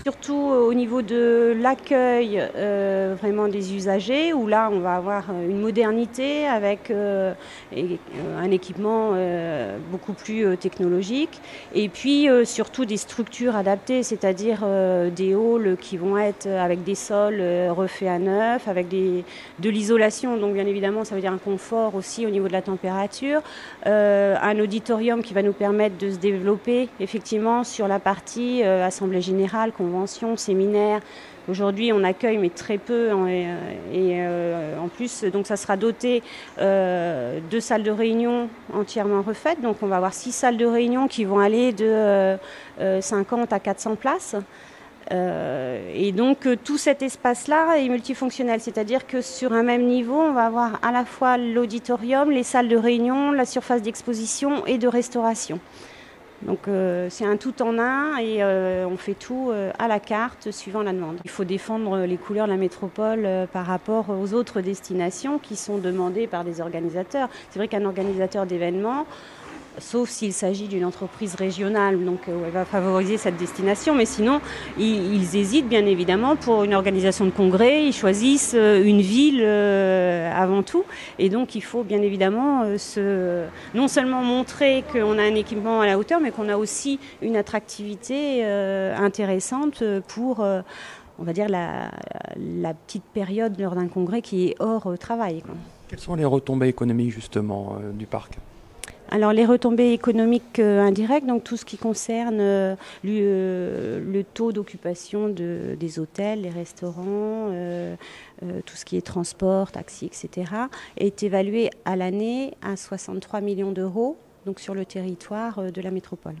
Surtout au niveau de l'accueil vraiment des usagers, où là on va avoir une modernité avec un équipement beaucoup plus technologique, et puis surtout des structures adaptées, c'est-à-dire des halls qui vont être avec des sols refaits à neuf, avec de l'isolation, donc bien évidemment ça veut dire un confort aussi au niveau de la température, un auditorium qui va nous permettre de se développer effectivement sur la partie assemblée générale, convention, séminaire. Aujourd'hui, on accueille, mais très peu. En plus, donc, ça sera doté de salles de réunion entièrement refaites. Donc, on va avoir 6 salles de réunion qui vont aller de 50 à 400 places. Et donc, tout cet espace-là est multifonctionnel. C'est-à-dire que sur un même niveau, on va avoir à la fois l'auditorium, les salles de réunion, la surface d'exposition et de restauration. Donc c'est un tout en un et on fait tout à la carte suivant la demande. Il faut défendre les couleurs de la métropole par rapport aux autres destinations qui sont demandées par des organisateurs. C'est vrai qu'un organisateur d'événements, sauf s'il s'agit d'une entreprise régionale, donc elle va favoriser cette destination, mais sinon ils hésitent bien évidemment pour une organisation de congrès, ils choisissent une ville avant tout, et donc il faut bien évidemment non seulement montrer qu'on a un équipement à la hauteur, mais qu'on a aussi une attractivité intéressante pour on va dire la petite période lors d'un congrès qui est hors travail, quoi. Quelles sont les retombées économiques justement du parc ? Alors les retombées économiques indirectes, donc tout ce qui concerne le taux d'occupation des hôtels, les restaurants, tout ce qui est transport, taxi, etc., est évalué à l'année à 63 millions d'euros, donc sur le territoire de la métropole.